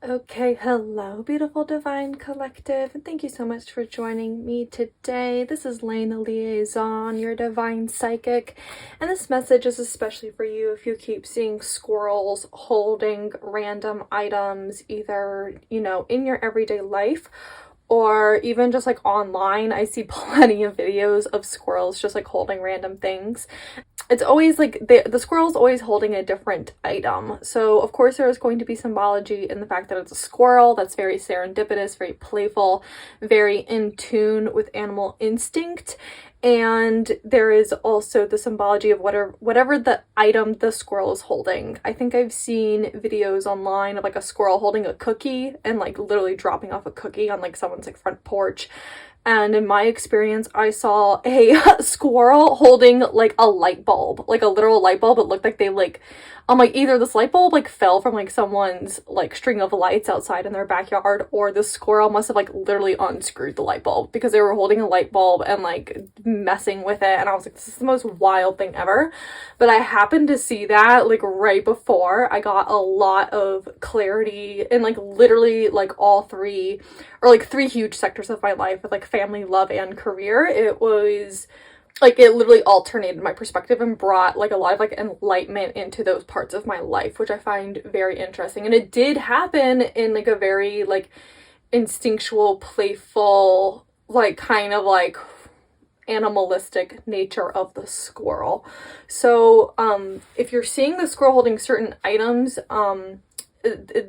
Okay, hello, beautiful divine collective, and thank you so much for joining me today. This is Layne the Liaison, your divine psychic, and this message is especially for you if you keep seeing squirrels holding random items, either, in your everyday life or even just like online. I see plenty of videos of squirrels just like holding random things. It's always like the squirrel's always holding a different item. So of course there is going to be symbology in the fact that it's a squirrel that's very serendipitous, very playful, very in tune with animal instinct. And there is also the symbology of whatever the item the squirrel is holding. I think I've seen videos online of like a squirrel holding a cookie and like literally dropping off a cookie on like someone's like front porch. And in my experience, I saw a squirrel holding like a light bulb, like a literal light bulb. It looked like I'm like, either this light bulb like fell from like someone's like string of lights outside in their backyard, or the squirrel must have like literally unscrewed the light bulb because they were holding a light bulb and like messing with it. And I was like, this is the most wild thing ever. But I happened to see that like right before I got a lot of clarity in like literally like all three, or like three huge sectors of my life with like family, love, and career. It was like, it literally alternated my perspective and brought like a lot of like enlightenment into those parts of my life, which I find very interesting. And it did happen in like a very like instinctual, playful, like kind of like animalistic nature of the squirrel. So if you're seeing the squirrel holding certain items,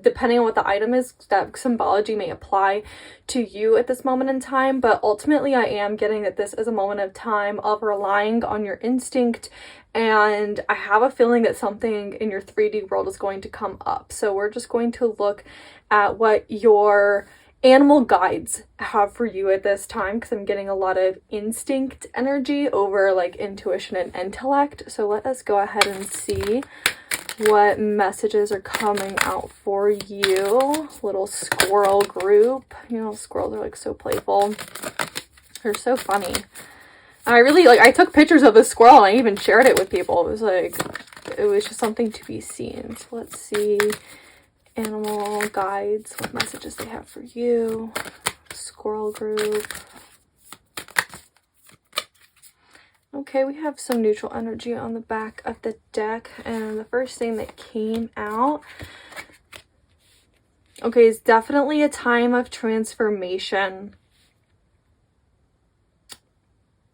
depending on what the item is, that symbology may apply to you at this moment in time. But ultimately I am getting that this is a moment of time of relying on your instinct, and I have a feeling that something in your 3D world is going to come up. So we're just going to look at what your animal guides have for you at this time, because I'm getting a lot of instinct energy over like intuition and intellect. So let us go ahead and see what messages are coming out for you, little squirrel group. Squirrels are like so playful. They're so funny. I really I took pictures of the squirrel and I even shared it with people. It was just something to be seen. So let's see, animal guides, what messages they have for you, squirrel group. Okay, we have some neutral energy on the back of the deck, and the first thing that came out, okay, is definitely a time of transformation.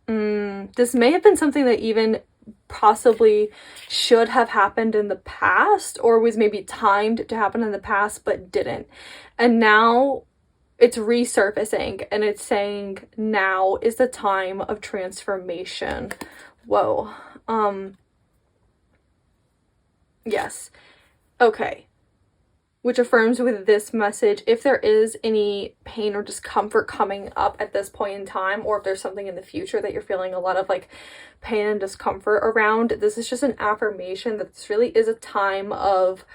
This may have been something that even possibly should have happened in the past, or was maybe timed to happen in the past but didn't. And now it's resurfacing and it's saying now is the time of transformation. Whoa. Yes. Okay. Which affirms with this message, if there is any pain or discomfort coming up at this point in time, or if there's something in the future that you're feeling a lot of like pain and discomfort around, this is just an affirmation that this really is a time of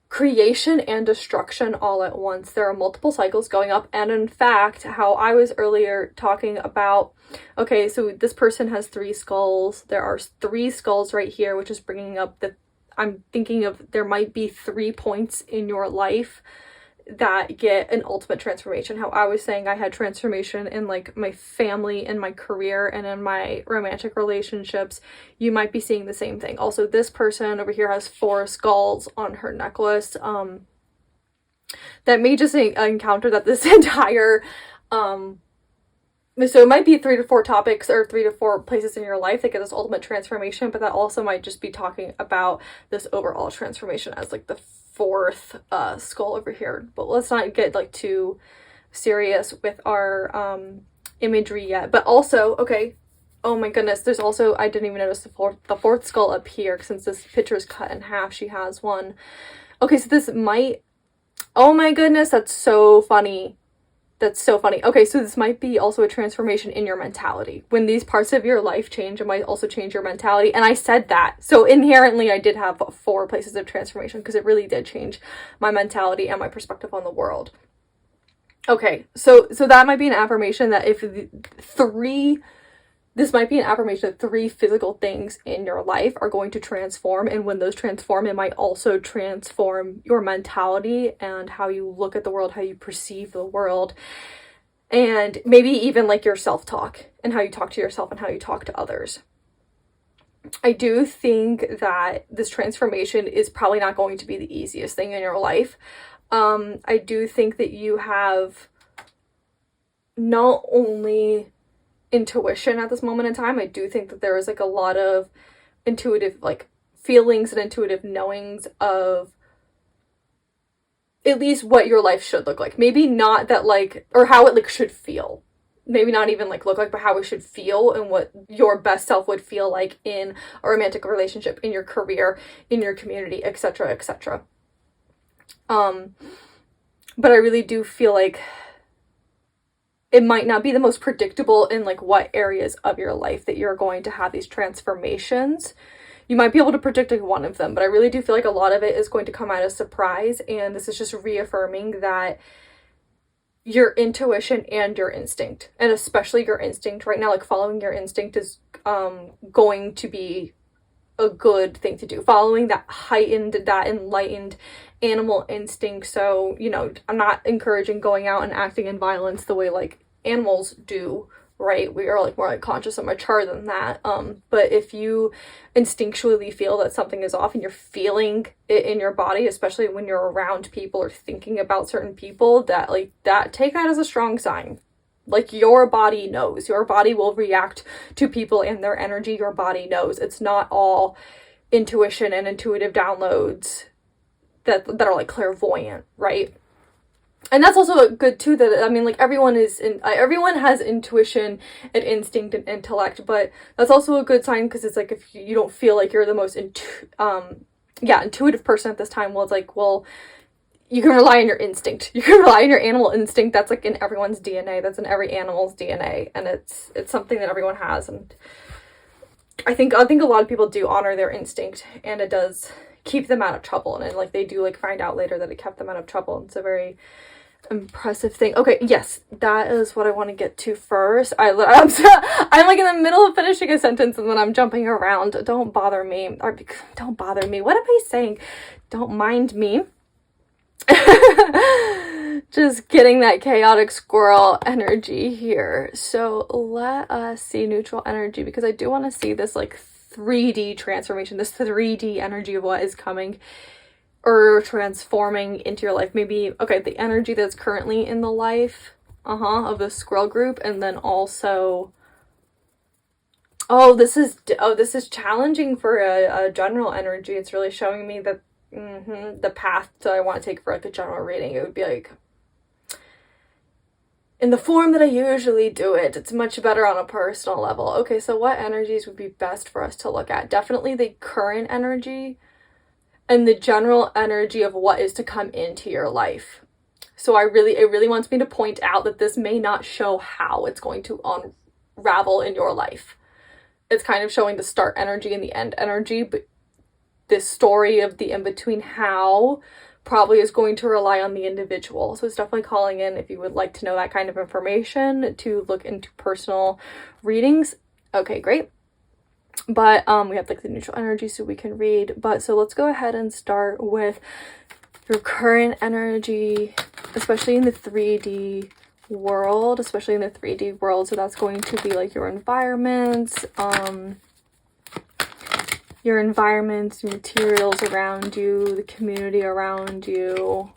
creation and destruction all at once. There are multiple cycles going up, and in fact, how I was earlier talking about, okay, so this person has 3 skulls. There are 3 skulls right here, which is bringing up I'm thinking of there might be 3 points in your life that get an ultimate transformation. How I was saying I had transformation in like my family and my career and in my romantic relationships, you might be seeing the same thing. Also, this person over here has 4 skulls on her necklace. That may just encounter that this entire so it might be 3 to 4 topics or 3 to 4 places in your life that get this ultimate transformation, but that also might just be talking about this overall transformation as like the 4th skull over here. But let's not get like too serious with our imagery yet. But also, okay, oh my goodness, there's also, I didn't even notice the 4th skull up here, since this picture is cut in half, she has one. Okay, so this might, oh my goodness, that's so funny. That's so funny. Okay, so this might be also a transformation in your mentality. When these parts of your life change, it might also change your mentality. And I said that. So inherently, I did have 4 places of transformation, because it really did change my mentality and my perspective on the world. Okay, so that might be an affirmation that if 3 this might be an affirmation that 3 physical things in your life are going to transform, and when those transform, it might also transform your mentality and how you look at the world, how you perceive the world, and maybe even like your self-talk and how you talk to yourself and how you talk to others. I do think that this transformation is probably not going to be the easiest thing in your life. I do think that you have not only intuition at this moment in time, I do think that there is like a lot of intuitive like feelings and intuitive knowings of at least what your life should look like. Maybe not that like, or how it like should feel. Maybe not even like look like, but how it should feel and what your best self would feel like in a romantic relationship, in your career, in your community, etc., etc. But I really do feel like it might not be the most predictable in like what areas of your life that you're going to have these transformations. You might be able to predict like one of them, but I really do feel like a lot of it is going to come out as surprise, and this is just reaffirming that your intuition and your instinct, and especially your instinct right now, like following your instinct is going to be a good thing to do. Following that heightened, that enlightened animal instinct. So, you know, I'm not encouraging going out and acting in violence the way like animals do, right? We are like more like conscious and mature than that. But if you instinctually feel that something is off and you're feeling it in your body, especially when you're around people or thinking about certain people, that like that, take that as a strong sign. Like your body knows. Your body will react to people and their energy. Your body knows. It's not all intuition and intuitive downloads that are like clairvoyant, right? And that's also good too, that I mean like everyone has intuition and instinct and intellect, but that's also a good sign, because it's like if you don't feel like you're the most intuitive person at this time, well, it's like, well, you can rely on your instinct. You can rely on your animal instinct. That's like in everyone's DNA. That's in every animal's DNA, and it's something that everyone has. And I think a lot of people do honor their instinct, and it does keep them out of trouble. And like they do like find out later that it kept them out of trouble. It's a very impressive thing. Okay, yes, that is what I want to get to first. I'm like in the middle of finishing a sentence and then I'm jumping around. Don't bother me. Don't bother me. What am I saying? Don't mind me. Just getting that chaotic squirrel energy here. So let us see neutral energy, because I do want to see this like 3D transformation, this 3D energy of what is coming or transforming into your life. Maybe, okay, the energy that's currently in the life of the squirrel group, and then also this is challenging for a general energy. It's really showing me that the path that I want to take for like a general reading, it would be like in the form that I usually do it. It's much better on a personal level. Okay, so what energies would be best for us to look at? Definitely the current energy and the general energy of what is to come into your life. So it really wants me to point out that this may not show how it's going to unravel in your life. It's kind of showing the start energy and the end energy, but this story of the in-between how probably is going to rely on the individual. So it's definitely calling in, if you would like to know that kind of information, to look into personal readings. Okay, great. But we have like the neutral energy so we can read. But so let's go ahead and start with your current energy, especially in the 3D world, So that's going to be like your environments, your materials around you, the community around you,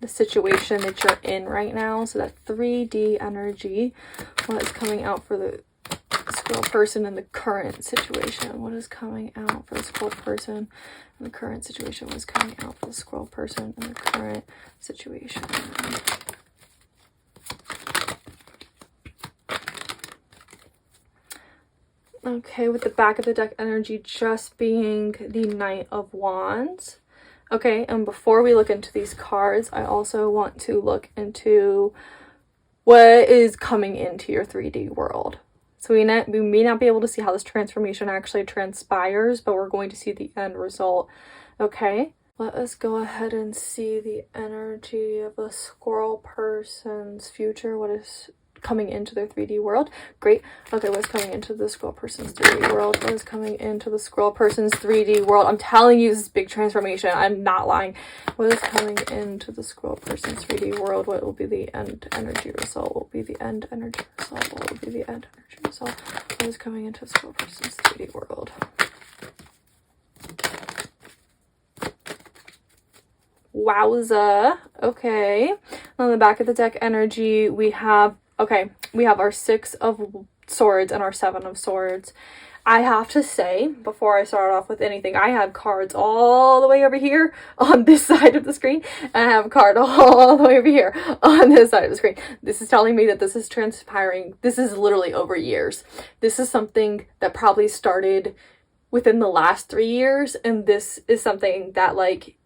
the situation that you're in right now. So that 3D energy, what is coming out for the squirrel person in the current situation? What is coming out for the squirrel person in the current situation? What is coming out for the squirrel person in the current situation? Okay, with the back of the deck energy just being the Knight of Wands. Okay, and before we look into these cards, I also want to look into what is coming into your 3D world. So we may not be able to see how this transformation actually transpires, but we're going to see the end result. Okay, let us go ahead and see the energy of a squirrel person's future. What is coming into their 3D world. Great. Okay, what's coming into the squirrel person's 3D world? What is coming into the squirrel person's 3D world? I'm telling you, this is big transformation. I'm not lying. What is coming into the squirrel person's 3D world? What will be the end energy result? What will be the end energy result? What will be the end energy result? What is coming into the squirrel person's 3D world? Wowza. Okay. On the back of the deck energy, we have our 6 of Swords and our 7 of Swords. I have to say, before I start off with anything, I have cards all the way over here on this side of the screen, and I have a card all the way over here on this side of the screen. This is telling me that this is transpiring. This is literally over years. This is something that probably started within the last 3 years, and this is something that, like,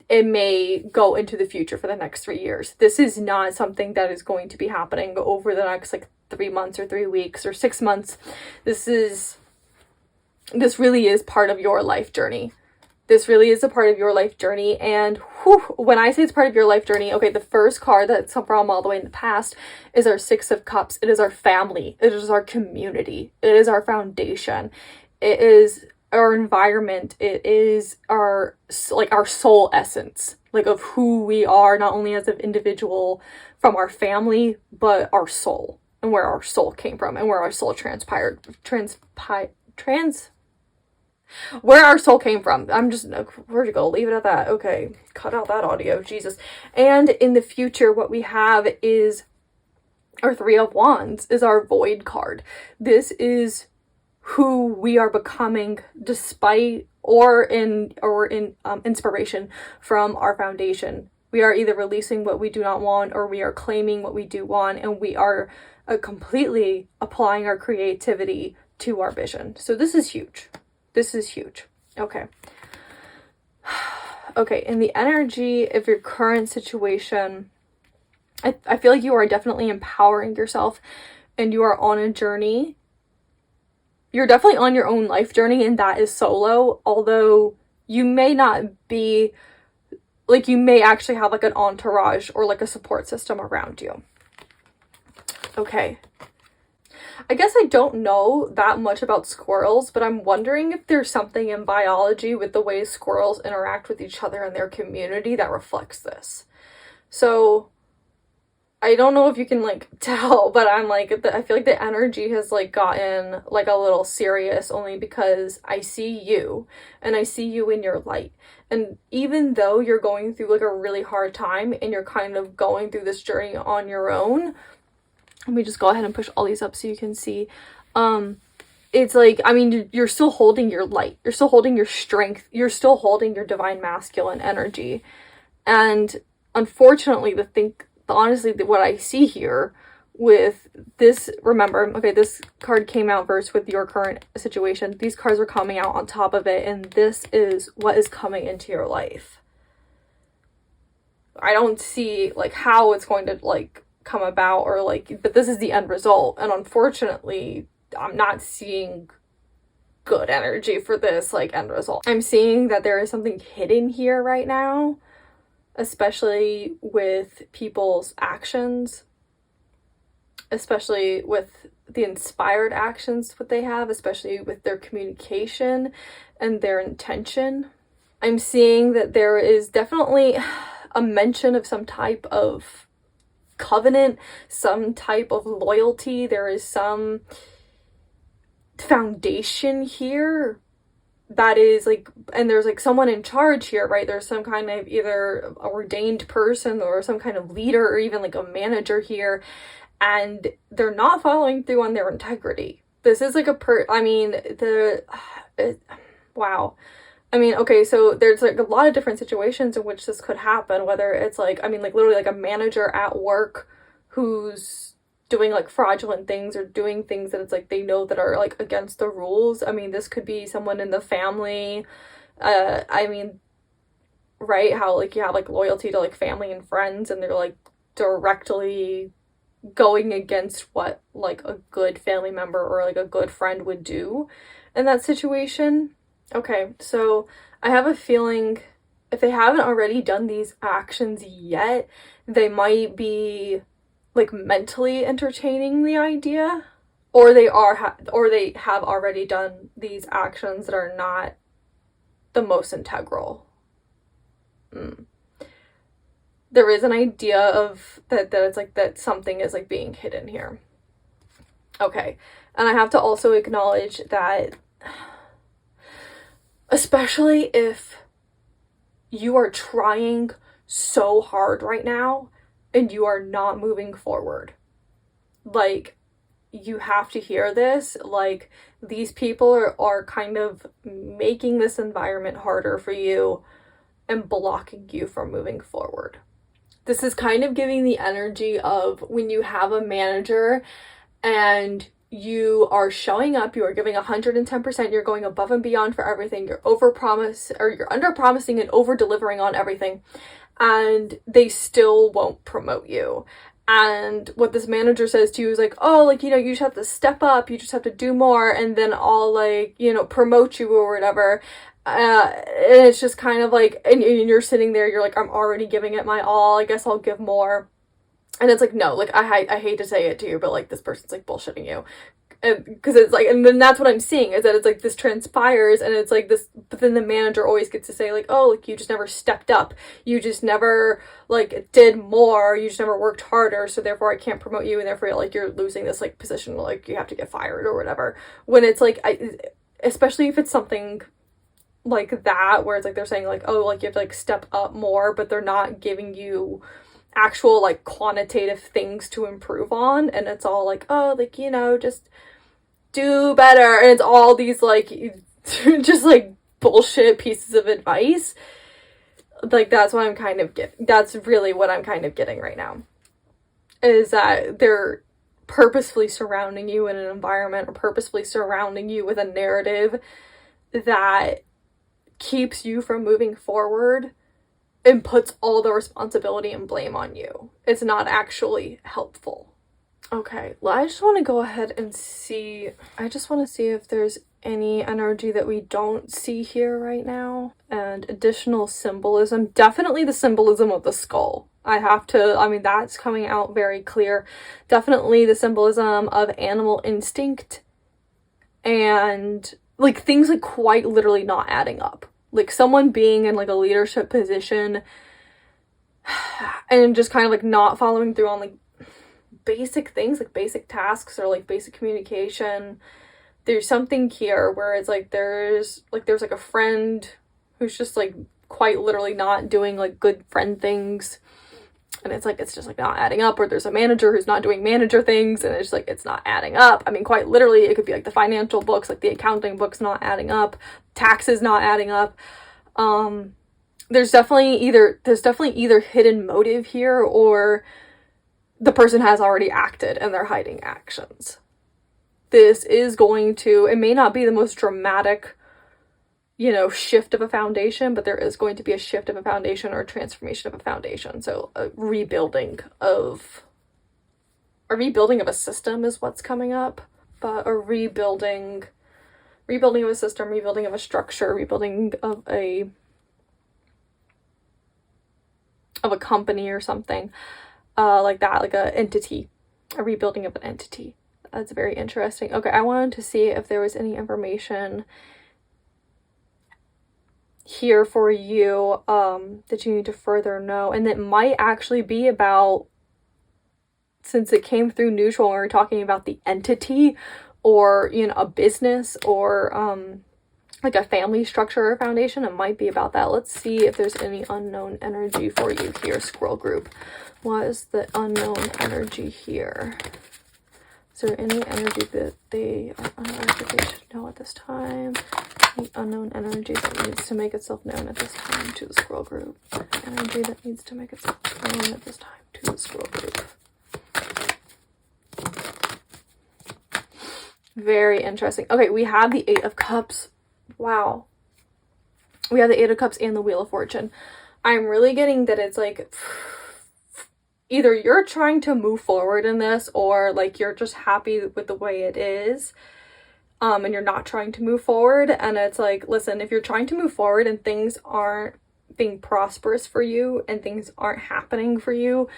it may go into the future for the next 3 years. This is not something that is going to be happening over the next, like, 3 months or 3 weeks or 6 months. This really is part of your life journey. This really is a part of your life journey. And when I say it's part of your life journey, okay, the first card that's from all the way in the past is our 6 of Cups. It is our family. It is our community. It is our foundation. It is our environment. It is our soul essence, like, of who we are, not only as an individual from our family, but our soul, and where our soul came from, and where our soul where our soul came from. We're gonna leave it at that. Okay, cut out that audio, Jesus. And in the future, what we have is our 3 of Wands, is our Void card. This is who we are becoming, despite or in inspiration from our foundation. We are either releasing what we do not want, or we are claiming what we do want, and we are completely applying our creativity to our vision. So this is huge. This is huge. Okay. Okay, in the energy of your current situation, I feel like you are definitely empowering yourself, and you are on a journey. You're definitely on your own life journey, and that is solo, although you may not be, like, you may actually have, like, an entourage or, like, a support system around you. Okay. I guess I don't know that much about squirrels, but I'm wondering if there's something in biology with the way squirrels interact with each other in their community that reflects this. So I don't know if you can, like, tell, but I'm like, I feel like the energy has, like, gotten, like, a little serious, only because I see you, and I see you in your light. And even though you're going through, like, a really hard time, and you're kind of going through this journey on your own, let me just go ahead and push all these up so you can see. It's like, I mean, you're still holding your light. You're still holding your strength. You're still holding your divine masculine energy. And unfortunately, honestly, what I see here with this, remember, okay, this card came out first with your current situation. These cards are coming out on top of it, and this is what is coming into your life. I don't see, like, how it's going to, like, come about, or, like, but this is the end result. And unfortunately, I'm not seeing good energy for this, like, end result. I'm seeing that there is something hidden here right now, especially with people's actions, especially with the inspired actions that they have, especially with their communication and their intention. I'm seeing that there is definitely a mention of some type of covenant, some type of loyalty. There is some foundation here that is, like, and there's, like, someone in charge here, right? There's some kind of either ordained person or some kind of leader, or even, like, a manager here, and they're not following through on their integrity. This is like wow. I mean, okay, so there's, like, a lot of different situations in which this could happen, whether it's, like, I mean, like, literally, like, a manager at work who's doing, like, fraudulent things, or doing things that it's, like, they know that are, like, against the rules. I mean, this could be someone in the family. I mean, right, how, like, you have, like, loyalty to, like, family and friends, and they're, like, directly going against what, like, a good family member or, like, a good friend would do in that situation. Okay, so I have a feeling if they haven't already done these actions yet, they might be like mentally entertaining the idea, or they have already done these actions that are not the most integral. There is an idea of that it's like that something is like being hidden here. Okay, and I have to also acknowledge that, especially if you are trying so hard right now and you are not moving forward, like, you have to hear this. Like, these people are kind of making this environment harder for you and blocking you from moving forward. This is kind of giving the energy of when you have a manager and you are showing up, you are giving 110%, you're going above and beyond for everything, you're under promising and over delivering on everything, and they still won't promote you. And what this manager says to you is like, oh, like, you know, you just have to step up, you just have to do more, and then I'll, like, you know, promote you or whatever. And it's just kind of like, and you're sitting there, you're like, I'm already giving it my all, I guess I'll give more. And it's like, no, like, I hate to say it to you, but, like, this person's, like, bullshitting you. Because it's like, and then that's what I'm seeing, is that it's like this transpires, and it's like this, but then the manager always gets to say, like, oh, like, you just never stepped up, you just never, like, did more, you just never worked harder, so therefore I can't promote you, and therefore, like, you're losing this, like, position, like, you have to get fired or whatever. When it's like, especially if it's something like that, where it's like they're saying, like, oh, like, you have to, like, step up more, but they're not giving you actual, like, quantitative things to improve on, and it's all like, oh, like, you know, just do better, and it's all these, like, just, like, bullshit pieces of advice. Like, that's what I'm kind of that's really what I'm kind of getting right now, is that they're purposefully surrounding you in an environment, or purposefully surrounding you with a narrative that keeps you from moving forward and puts all the responsibility and blame on you. It's not actually helpful. Okay, well, I just want to go ahead and see, I just want to see if there's any energy that we don't see here right now. And additional symbolism, definitely the symbolism of the skull. I mean, that's coming out very clear. Definitely the symbolism of animal instinct, and, like, things, like, quite literally not adding up. Like, someone being in, like, a leadership position and just kind of, like, not following through on, like, basic things, like basic tasks or, like, basic communication. There's something here where it's like there's like a friend who's just, like, quite literally not doing, like, good friend things, and it's like, it's just, like, not adding up. Or there's a manager who's not doing manager things, and it's like, it's not adding up. I mean, quite literally, it could be like the financial books, like the accounting books not adding up, taxes not adding up. There's definitely either hidden motive here, or the person has already acted and they're hiding actions. This is going to, it may not be the most dramatic, you know, shift of a foundation, but there is going to be a shift of a foundation or a transformation of a foundation. So a rebuilding of a system is what's coming up, but a rebuilding of a system, rebuilding of a structure, rebuilding of a company or something, like that, like a rebuilding of an entity. That's very interesting. Okay, I wanted to see if there was any information here for you that you need to further know, and that might actually be about, since it came through neutral when we were talking about the entity, or, you know, a business, or like a family structure or foundation, it might be about that. Let's see if there's any unknown energy for you here, Squirrel Group. What is the unknown energy here? Is there any energy that they are unaware that they should know at this time? Any unknown energy that needs to make itself known at this time to the Squirrel Group? Energy that needs to make itself known at this time to the Squirrel Group. Very interesting. Okay, we have the Eight of Cups. Wow. We have the Eight of Cups and the Wheel of Fortune. I'm really getting that it's like, either you're trying to move forward in this, or, like, you're just happy with the way it is, and you're not trying to move forward. And it's like, listen, if you're trying to move forward and things aren't being prosperous for you and things aren't happening for you,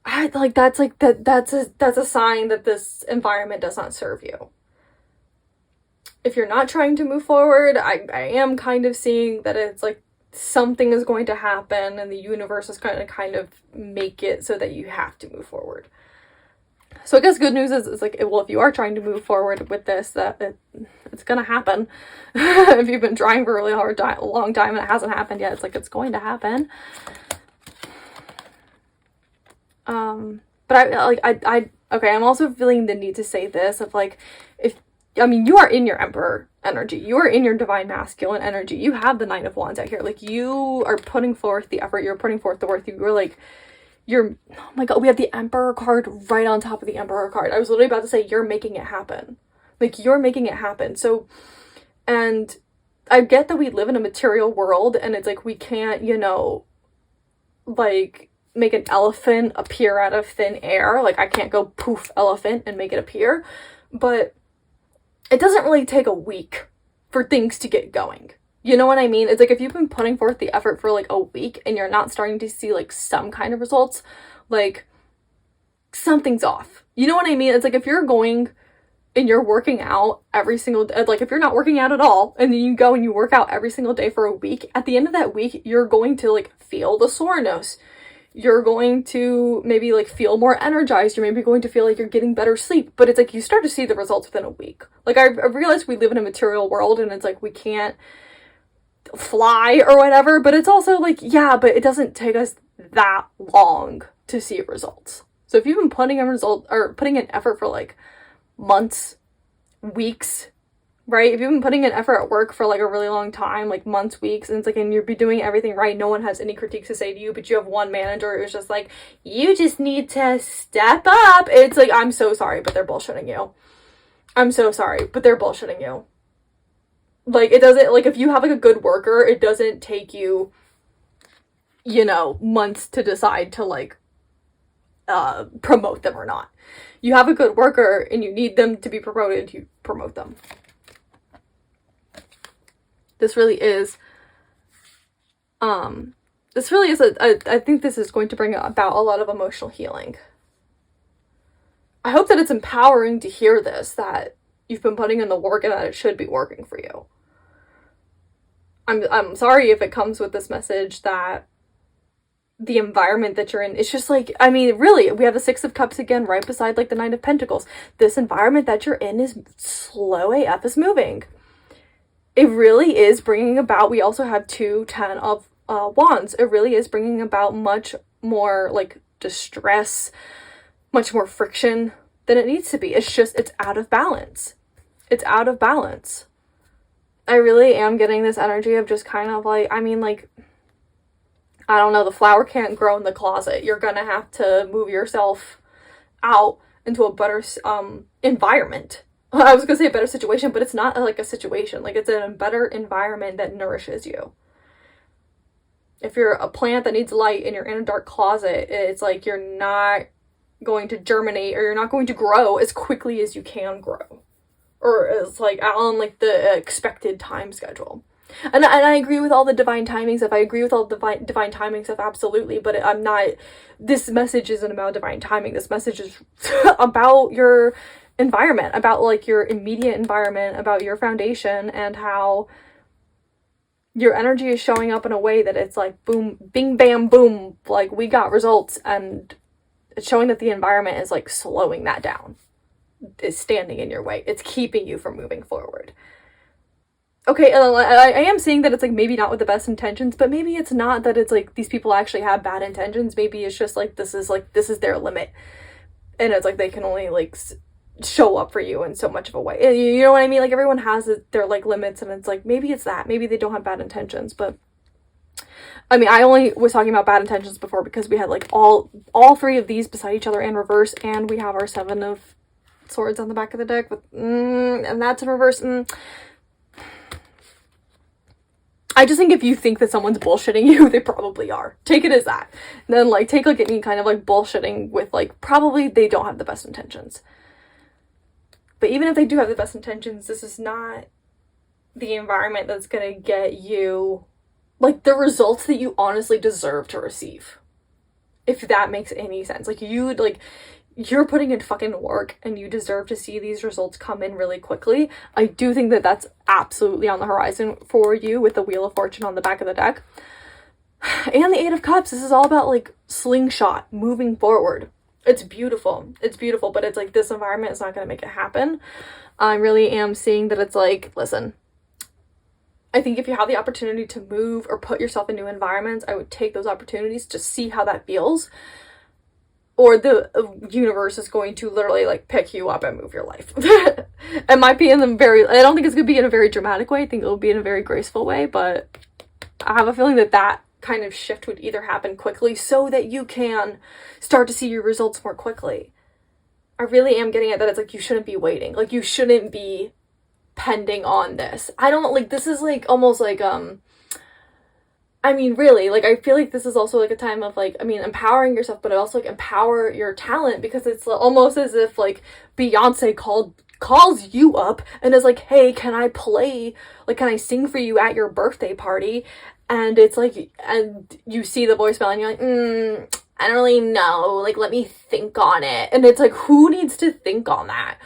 that's like that's a sign that this environment does not serve you. If you're not trying to move forward, I am kind of seeing that it's like something is going to happen and the universe is going to kind of make it so that you have to move forward. So I guess good news is like, well, if you are trying to move forward with this, it's gonna happen. If you've been trying for a really long time and it hasn't happened yet, it's like, it's going to happen. But I'm also feeling the need to say this of like, you are in your Emperor energy. You are in your Divine Masculine energy. You have the Nine of Wands out here. Like, you are putting forth the effort. You're putting forth the work. Oh my god, we have the Emperor card right on top of the Emperor card. I was literally about to say, you're making it happen. Like, you're making it happen. So, and I get that we live in a material world and it's like, we can't, like, make an elephant appear out of thin air. Like, I can't go poof elephant and make it appear. But it doesn't really take a week for things to get going. You know what I mean? It's like, if you've been putting forth the effort for like a week and you're not starting to see like some kind of results, like, something's off. You know what I mean? It's like, if you're going and you're working out every single day, like, if you're not working out at all and then you go and you work out every single day for a week, at the end of that week, you're going to like feel the soreness. You're going to maybe like feel more energized. You're maybe going to feel like you're getting better sleep. But it's like, you start to see the results within a week. Like, I realize we live in a material world and it's like, we can't fly or whatever, but it's also like, yeah, but it doesn't take us that long to see results. So if you've been putting in effort for like months, weeks, right? If you've been putting in effort at work for like a really long time, like months, weeks, and it's like, and you're doing everything right, no one has any critiques to say to you, but you have one manager who's just like, you just need to step up. It's like, I'm so sorry, but they're bullshitting you. I'm so sorry, but they're bullshitting you. Like, it doesn't, like, if you have like a good worker, it doesn't take you, months to decide to like promote them or not. You have a good worker and you need them to be promoted, you promote them. This really is, I think this is going to bring about a lot of emotional healing. I hope that it's empowering to hear this, that you've been putting in the work and that it should be working for you. I'm sorry if it comes with this message that the environment that you're in, it's just like, really, we have the Six of Cups again right beside like the Nine of Pentacles. This environment that you're in is slow AF, is moving. It really is bringing about, we also have 10 of Wands. It really is bringing about much more like distress, much more friction than it needs to be. It's out of balance. It's out of balance. I really am getting this energy of just kind of like, I don't know, the flower can't grow in the closet. You're gonna have to move yourself out into a better environment. I was gonna say a better situation, but it's not like a situation. Like, it's a better environment that nourishes you. If you're a plant that needs light and you're in a dark closet, it's like, you're not going to germinate or you're not going to grow as quickly as you can grow. Or as like on like the expected time schedule. And I agree with all the divine timing stuff. I agree with all the divine timing stuff, absolutely. But this message isn't about divine timing. This message is about your environment, about like your immediate environment, about your foundation, and how your energy is showing up in a way that it's like, boom, bing, bam, boom. Like, we got results, and it's showing that the environment is like slowing that down. Is standing in your way. It's keeping you from moving forward. Okay, and I am seeing that it's like maybe not with the best intentions, but maybe it's not that it's like these people actually have bad intentions. Maybe it's just like this is their limit, and it's like they can only like show up for you in so much of a way. You know what I mean? Like, everyone has their like limits, and it's like, maybe it's that. Maybe they don't have bad intentions, but I only was talking about bad intentions before because we had like all three of these beside each other in reverse, and we have our Seven of Swords on the back of the deck with and that's in reverse. I just think if you think that someone's bullshitting you, they probably are. Take it as that. And then like take like any kind of like bullshitting with like, probably they don't have the best intentions. But even if they do have the best intentions, this is not the environment that's gonna get you like the results that you honestly deserve to receive. if that makes any sense. Like, you're putting in fucking work and you deserve to see these results come in really quickly. I do think that that's absolutely on the horizon for you with the Wheel of Fortune on the back of the deck. And the Eight of Cups. This is all about like slingshot, moving forward. It's beautiful. It's beautiful, but it's like this environment is not going to make it happen. I really am seeing that it's like, listen, I think if you have the opportunity to move or put yourself in new environments, I would take those opportunities to see how that feels. Or the universe is going to literally like pick you up and move your life. It might be in the I don't think it's going to be in a very dramatic way. I think it'll be in a very graceful way, but I have a feeling that that kind of shift would either happen quickly so that you can start to see your results more quickly. I really am getting at that it's like you shouldn't be waiting. Like, you shouldn't be pending on this. I don't like, this is like almost like I mean, really, like, I feel like this is also like a time of like, I mean, empowering yourself, but also like empower your talent, because it's almost as if like Beyonce calls you up and is like, hey, can I play, like, can I sing for you at your birthday party? And it's like, and you see the voicemail and you're like, I don't really know, like, let me think on it. And it's like, who needs to think on that?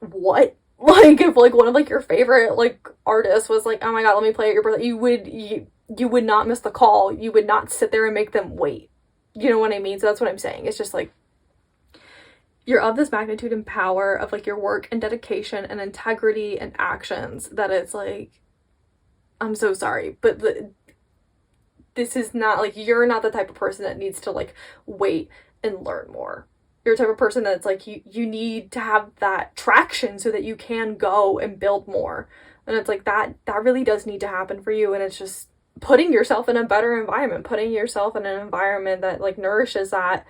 What? Like, if like one of like your favorite like artists was like, oh my god, let me play at your birthday, you would not miss the call. You would not sit there and make them wait. You know what I mean? So that's what I'm saying. It's just like, you're of this magnitude and power of like your work and dedication and integrity and actions that it's like, I'm so sorry, but this is not like, you're not the type of person that needs to like wait and learn more. You're the type of person that's like, you need to have that traction so that you can go and build more. And it's like that really does need to happen for you. And it's just putting yourself in a better environment, putting yourself in an environment that like nourishes that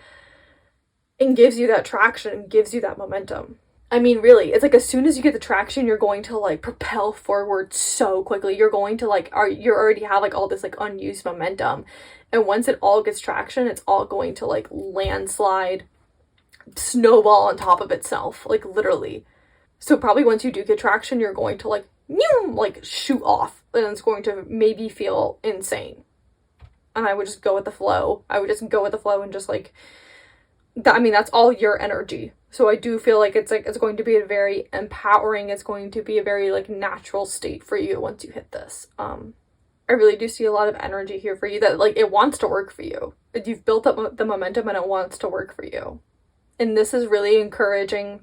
and gives you that traction and gives you that momentum. I mean, really, it's like as soon as you get the traction, you're going to like propel forward so quickly. You're going to like, you already have like all this like unused momentum. And once it all gets traction, it's all going to like landslide, snowball on top of itself, like literally. So probably once you do get traction, you're going to like shoot off, and it's going to maybe feel insane. And I would just go with the flow. And just like that. I mean, that's all your energy. So I do feel like it's going to be a very empowering, it's going to be a very like natural state for you once you hit this. I really do see a lot of energy here for you that like it wants to work for you. You've built up the momentum and it wants to work for you. And this is really encouraging.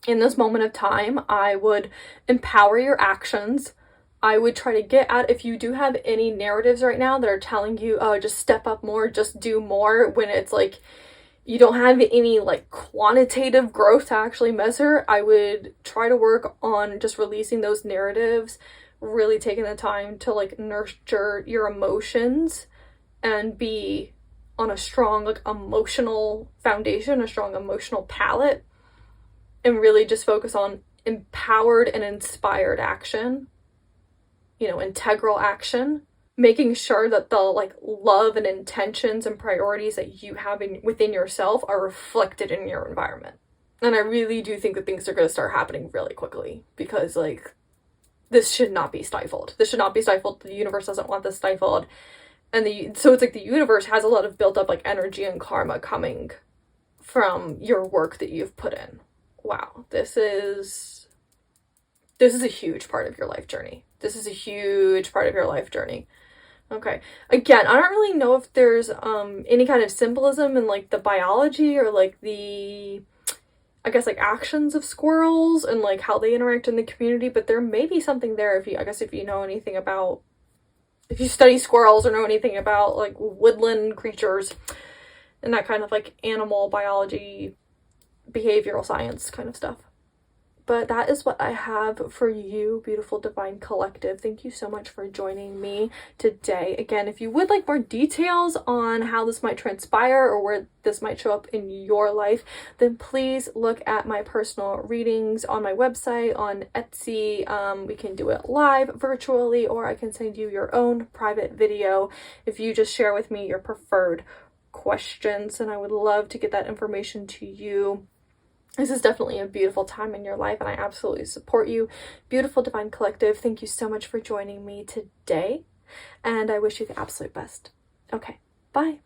In this moment of time, I would empower your actions. I would try to get at, if you do have any narratives right now that are telling you, oh, just step up more, just do more, when it's like you don't have any like quantitative growth to actually measure, I would try to work on just releasing those narratives, really taking the time to like nurture your emotions and be on a strong like emotional foundation, a strong emotional palette, and really just focus on empowered and inspired action, you know, integral action, making sure that the like love and intentions and priorities that you have within yourself are reflected in your environment. And I really do think that things are going to start happening really quickly, because like this should not be stifled. This should not be stifled. The universe doesn't want this stifled. And so it's like the universe has a lot of built up like energy and karma coming from your work that you've put in. Wow, this is a huge part of your life journey. This is a huge part of your life journey. Okay. Again, I don't really know if there's any kind of symbolism in like the biology or like the, I guess, like actions of squirrels and like how they interact in the community, but there may be something there if you know anything about, if you study squirrels or know anything about like woodland creatures and that kind of like animal biology, behavioral science kind of stuff. But that is what I have for you, beautiful divine collective. Thank you so much for joining me today. Again, if you would like more details on how this might transpire or where this might show up in your life, then please look at my personal readings on my website, on Etsy. We can do it live, virtually, or I can send you your own private video if you just share with me your preferred questions, and I would love to get that information to you. This is definitely a beautiful time in your life, and I absolutely support you. Beautiful divine collective, thank you so much for joining me today, and I wish you the absolute best. Okay, bye.